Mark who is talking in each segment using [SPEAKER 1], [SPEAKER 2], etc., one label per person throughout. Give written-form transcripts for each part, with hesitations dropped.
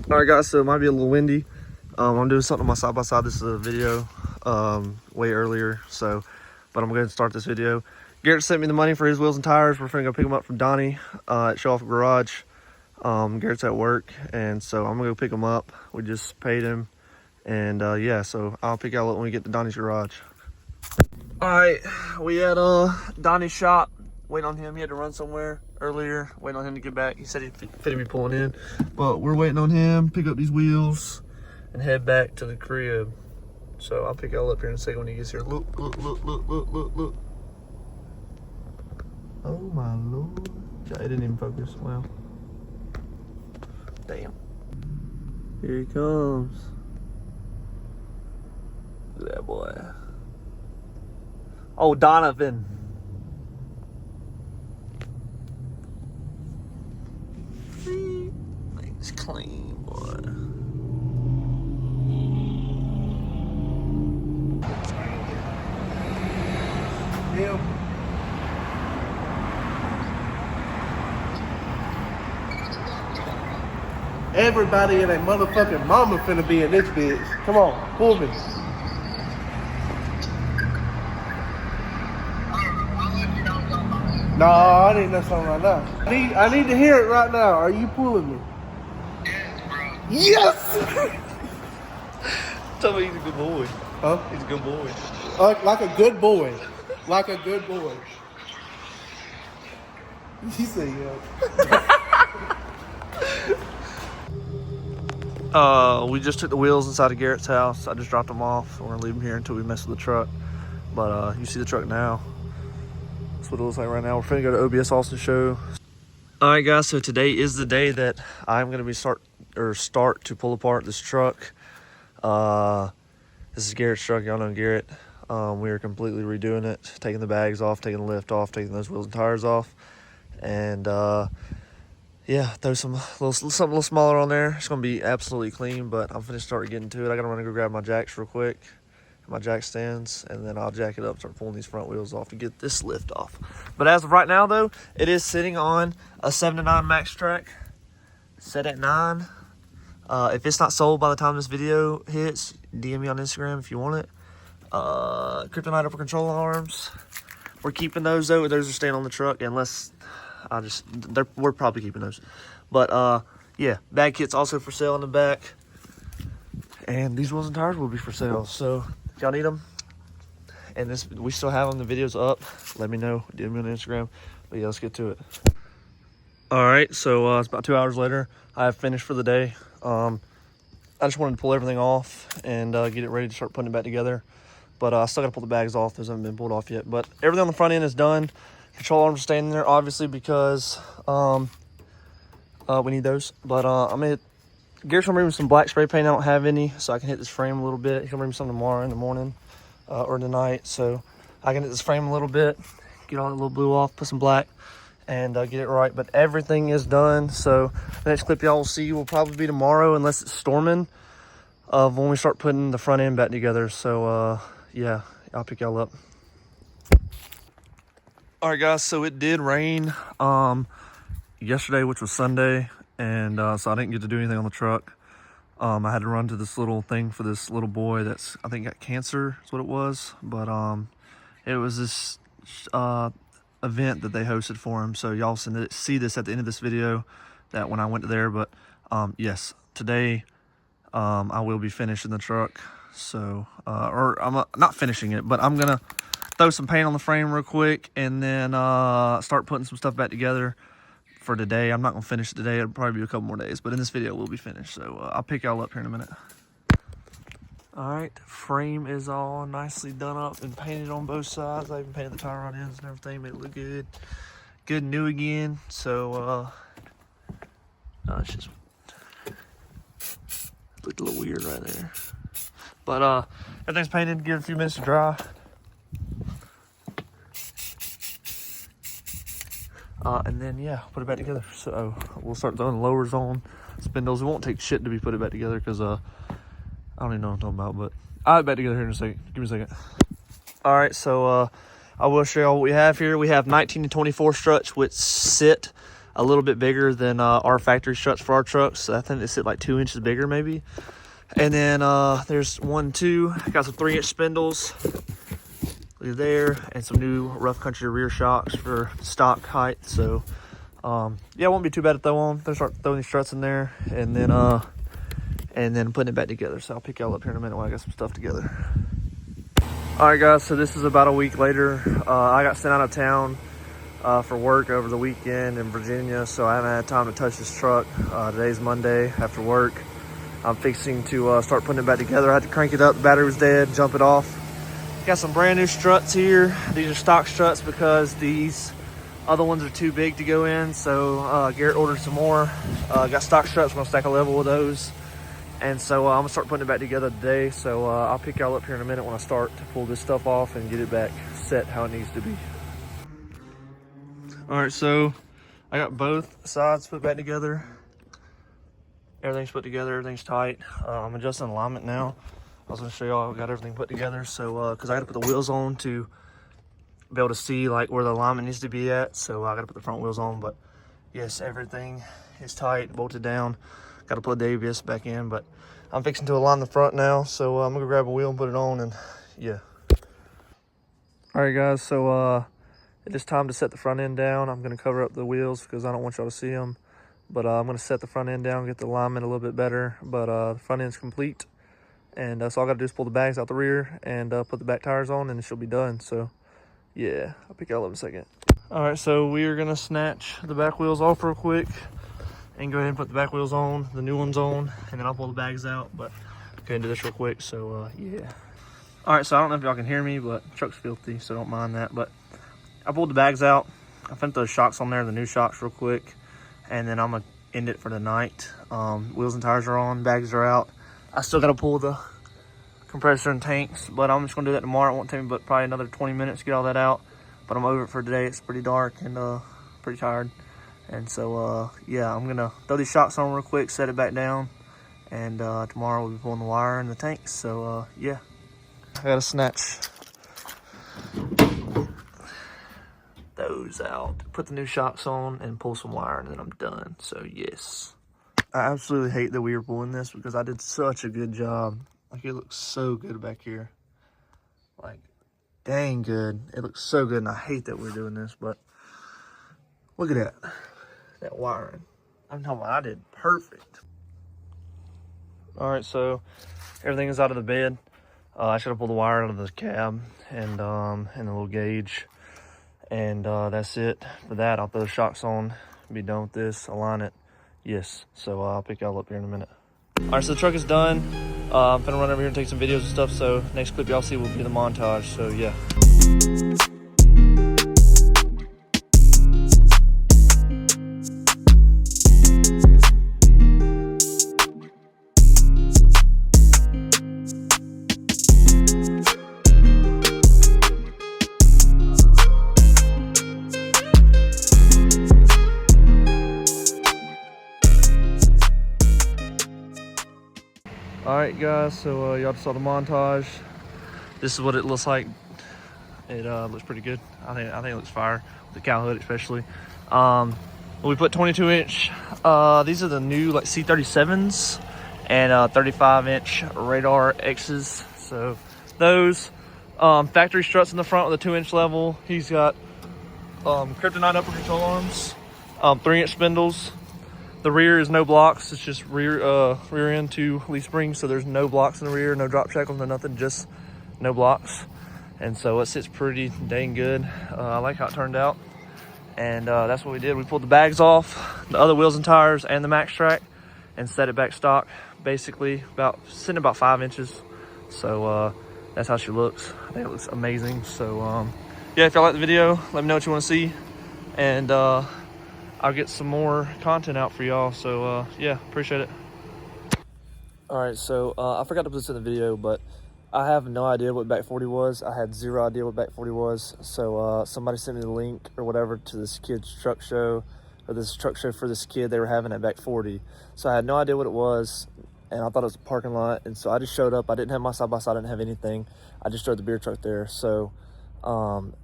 [SPEAKER 1] All right, guys, so it might be a little windy. I'm doing something on my side-by-side. This is a video way earlier, but I'm going to start this video. Garrett sent me the money for his wheels and tires. We're finna go pick them up from Donnie at Show Off Garage. Garrett's at work, and so I'm gonna go pick them up. We just paid him, and yeah, so I'll pick y'all up when we get to Donnie's garage. All right, we at Donnie's shop, waiting on him. He had to run somewhere earlier, waiting on him to get back. He said he fitted me pulling in, but we're waiting on him, pick up these wheels, and head back to the crib. So I'll pick y'all up here in a second when he gets here. Look. Oh my Lord. Yeah, it didn't even focus. Well, damn. Here he comes. Look at that boy. Oh, Donovan. Thing's clean, boy. Yeah.
[SPEAKER 2] Everybody and their motherfucking mama finna be in this bitch. Come on, pull me. No, I need that song right now. I need to hear it right now. Are you pulling me? Yes, bro. Yes!
[SPEAKER 1] Tell me he's a good boy.
[SPEAKER 2] Huh?
[SPEAKER 1] He's a good boy.
[SPEAKER 2] Like a good boy. Like a good boy. He said yeah.
[SPEAKER 1] We just took the wheels inside of Garrett's house. I just dropped them off. We're gonna leave them here until we mess with the truck. But you see the truck now. That's what it looks like right now. We're finna go to OBS Austin show. All right, guys. So today is the day that I'm gonna be start to pull apart this truck. This is Garrett's truck. Y'all know Garrett. We are completely redoing it, taking the bags off, taking the lift off, taking those wheels and tires off, and yeah, throw something a little smaller on there. It's gonna be absolutely clean, but I'm finna start getting to it. I gotta run and go grab my jacks real quick, my jack stands, and then I'll jack it up, start pulling these front wheels off to get this lift off. But as of right now, though, it is sitting on a 7 to 9 max track, set at 9. If it's not sold by the time this video hits, DM me on Instagram if you want it. Kryptonite upper control arms, we're keeping those though. Those are staying on the truck unless we're probably keeping those. But yeah, bag kit's also for sale in the back, and these wheels and tires will be for sale. So if y'all need them, and we still have them, the video's up, let me know, DM me on Instagram. But yeah, let's get to it. All right, so it's about 2 hours later. I have finished for the day. I just wanted to pull everything off and get it ready to start putting it back together. But I still got to pull the bags off. Those haven't been pulled off yet. But everything on the front end is done. Control arms are staying there, obviously, because we need those. But I'm going to Garrett's going to bring me some black spray paint. I don't have any, so I can hit this frame a little bit. He's going to bring me some tomorrow in the morning or tonight. So I can hit this frame a little bit, get all that little blue off, put some black, and get it right. But everything is done. So the next clip y'all will see will probably be tomorrow, unless it's storming, of when we start putting the front end back together. So yeah, I'll pick y'all up. All right, guys, so it did rain yesterday, which was Sunday, and so I didn't get to do anything on the truck. I had to run to this little thing for this little boy that's, I think, got cancer is what it was. But it was this event that they hosted for him. So y'all see this at the end of this video, that when I went there. But yes, today I will be finishing the truck. So or I'm not finishing it, but I'm gonna throw some paint on the frame real quick, and then start putting some stuff back together for today. I'm not gonna finish it today. It'll probably be a couple more days, but in this video it will be finished. So I'll pick y'all up here in a minute. All right, frame is all nicely done up and painted on both sides. I even painted the tie rod ends and everything, made it look good and new again. So it's just looked a little weird right there, but everything's painted. Give it a few minutes to dry. And then yeah, put it back together. So we'll start throwing lowers on, spindles. It won't take shit to be put it back together, because I don't even know what I'm talking about, but I'll have it back together here in a second. Give me a second. All right, so I will show y'all what we have here. We have 19 to 24 struts, which sit a little bit bigger than our factory struts for our trucks. So I think they sit like 2 inches bigger maybe. And then there's 1, 2, got some 3-inch spindles there, and some new rough country rear shocks for stock height. So yeah, it won't be too bad to throw on. They'll start throwing these struts in there, and then putting it back together. So I'll pick y'all up here in a minute when I got some stuff together. All right, guys, so this is about a week later. I got sent out of town for work over the weekend in Virginia, so I haven't had time to touch this truck. Today's Monday after work. I'm fixing to start putting it back together. I had to crank it up, the battery was dead, jump it off. Got some brand new struts here. These are stock struts because these other ones are too big to go in, so Garrett ordered some more. Got stock struts, I'm gonna stack a level with those. And so I'm gonna start putting it back together today. So I'll pick y'all up here in a minute when I start to pull this stuff off and get it back set how it needs to be. All right, so I got both sides put back together. Everything's put together, everything's tight. I'm adjusting alignment now. I was gonna show y'all I got everything put together. So cause I gotta put the wheels on to be able to see like where the alignment needs to be at. So I gotta put the front wheels on, but yes, everything is tight, bolted down. Got to plug the ABS back in, but I'm fixing to align the front now. So I'm gonna go grab a wheel and put it on, and yeah. All right, guys, so it is time to set the front end down. I'm gonna cover up the wheels because I don't want y'all to see them. But I'm gonna set the front end down, get the alignment a little bit better. But the front end's complete. And so all I gotta do is pull the bags out the rear and put the back tires on, and it should be done. So yeah, I'll pick y'all up in a second. All right, so we are gonna snatch the back wheels off real quick and go ahead and put the back wheels on, the new ones on, and then I'll pull the bags out. But go ahead and do this real quick. So yeah. All right, so I don't know if y'all can hear me, but the truck's filthy, so don't mind that. But I pulled the bags out. I put those shocks on there, the new shocks real quick, and then I'm gonna end it for the night. Wheels and tires are on, bags are out. I still gotta pull the compressor and tanks, but I'm just gonna do that tomorrow. It won't take me but probably another 20 minutes to get all that out. But I'm over it for today. It's pretty dark and pretty tired. And so, yeah, I'm gonna throw these shocks on real quick, set it back down, and tomorrow we'll be pulling the wire and the tanks. So, yeah. I gotta snatch those out, put the new shocks on, and pull some wire, and then I'm done. So, yes. I absolutely hate that we were pulling this because I did such a good job. Like, it looks so good back here. Like, dang good. It looks so good, and I hate that we're doing this, but look at that. That wiring. I'm talking about I did perfect. All right, so everything is out of the bed. I should have pulled the wire out of the cab and the little gauge. And that's it for that. I'll throw the shocks on, be done with this, align it. Yes, so I'll pick y'all up here in a minute. All right, so the truck is done. I'm gonna run over here and take some videos and stuff. So next clip y'all see will be the montage. So yeah. All right, guys, so y'all just saw the montage. This is what it looks like. It looks pretty good. I think it looks fire, with the cow hood especially. We put 22-inch. These are the new like C37s and 35-inch radar X's. So those factory struts in the front with a 2-inch level. He's got kryptonite upper control arms, 3-inch spindles. The rear is no blocks. It's just rear end to leaf springs. So there's no blocks in the rear, no drop shackles, no nothing, just no blocks. And so it sits pretty dang good. I like how it turned out. And that's what we did. We pulled the bags off, the other wheels and tires, and the max track, and set it back stock. Basically, sitting about 5 inches. So that's how she looks. I think it looks amazing. So yeah, if y'all like the video, let me know what you want to see, and I'll get some more content out for y'all. So yeah, appreciate it. All right, so I forgot to put this in the video, but I have no idea what back 40 was. I had zero idea what back 40 was. So somebody sent me the link or whatever to this kid's truck show, or this truck show for this kid they were having at back 40. So I had no idea what it was, and I thought it was a parking lot. And so I just showed up. I didn't have my side-by-side, I didn't have anything. I just drove the beer truck there. So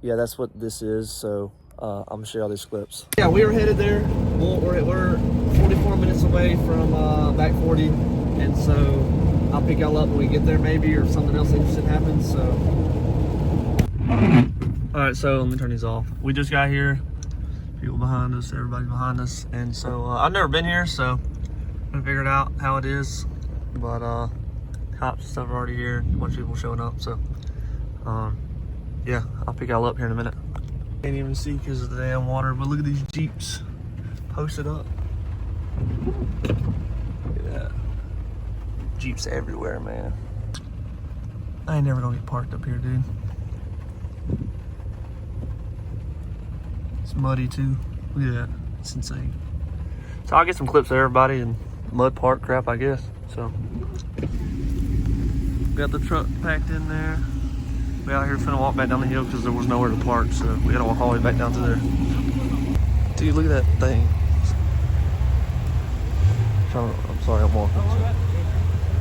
[SPEAKER 1] yeah, that's what this is. So I'm gonna show y'all these clips.
[SPEAKER 3] Yeah, we were headed there. We're 44 minutes away from back 40, and so I'll pick y'all up when we get there, maybe, or if something else interesting happens. So,
[SPEAKER 1] all right, so let me turn these off. We just got here. People behind us, everybody behind us, and so I've never been here, so I'm gonna figure it out how it is. But cops and stuff are already here. A bunch of people showing up, so yeah, I'll pick y'all up here in a minute. Can't even see because of the damn water, but look at these Jeeps posted up. Look at that. Jeeps everywhere, man. I ain't never gonna get parked up here, dude. It's muddy too. Look at that. It's insane. So I'll get some clips of everybody and mud park crap, I guess. So got the truck packed in there. We out here finna walk back down the hill because there was nowhere to park, so we gotta walk all the way back down to there. Dude, look at that thing. I'm sorry, I'm walking.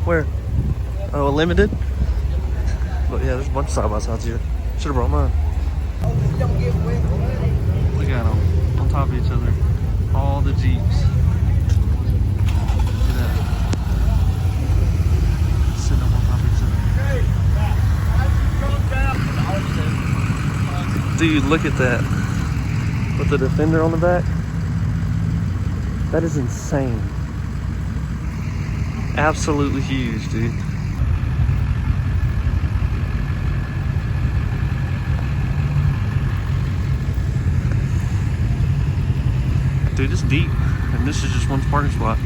[SPEAKER 1] Where? Oh, a limited? But yeah, there's a bunch of side-by-sides here. Should've brought mine. Look at them, on top of each other. All the Jeeps. Look at that. Sitting up on top of each other. Dude, look at that. With the Defender on the back. That is insane. Absolutely huge, dude. Dude, it's deep, and this is just one parking spot.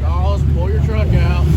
[SPEAKER 2] Charles, pull your truck out.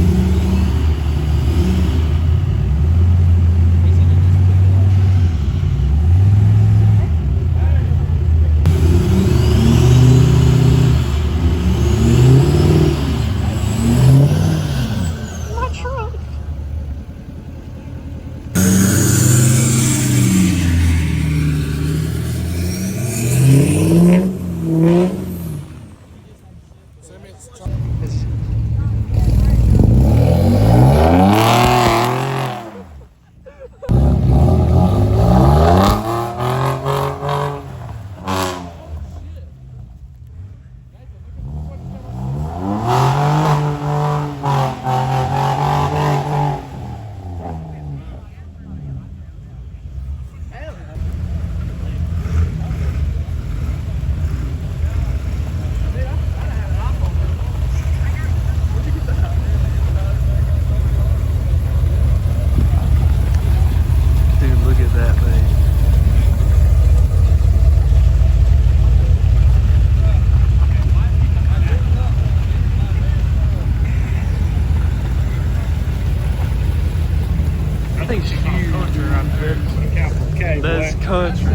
[SPEAKER 1] That's country.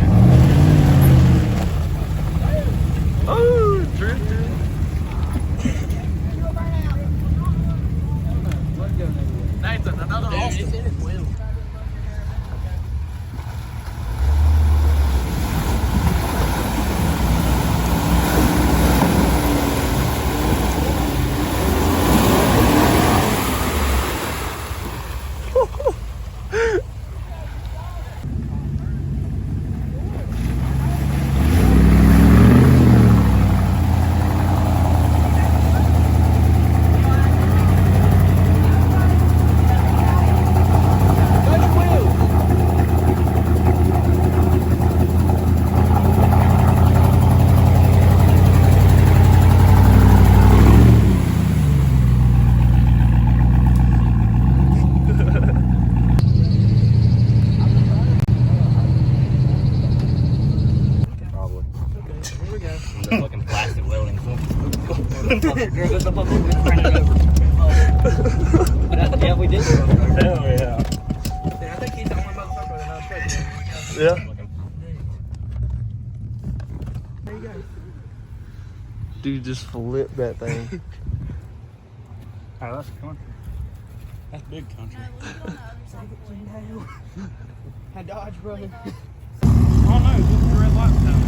[SPEAKER 1] Oh, drifting. Nathan, another Austin.
[SPEAKER 3] Fucking plastic welding. Yeah, we did.
[SPEAKER 1] Hell yeah.
[SPEAKER 3] I think he's the only motherfucker that knows.
[SPEAKER 1] Yeah.
[SPEAKER 3] There you go.
[SPEAKER 1] Dude just flipped that thing.
[SPEAKER 3] Oh, that's country. That's big country. How Dodge, brother? Oh no, this is the red light now.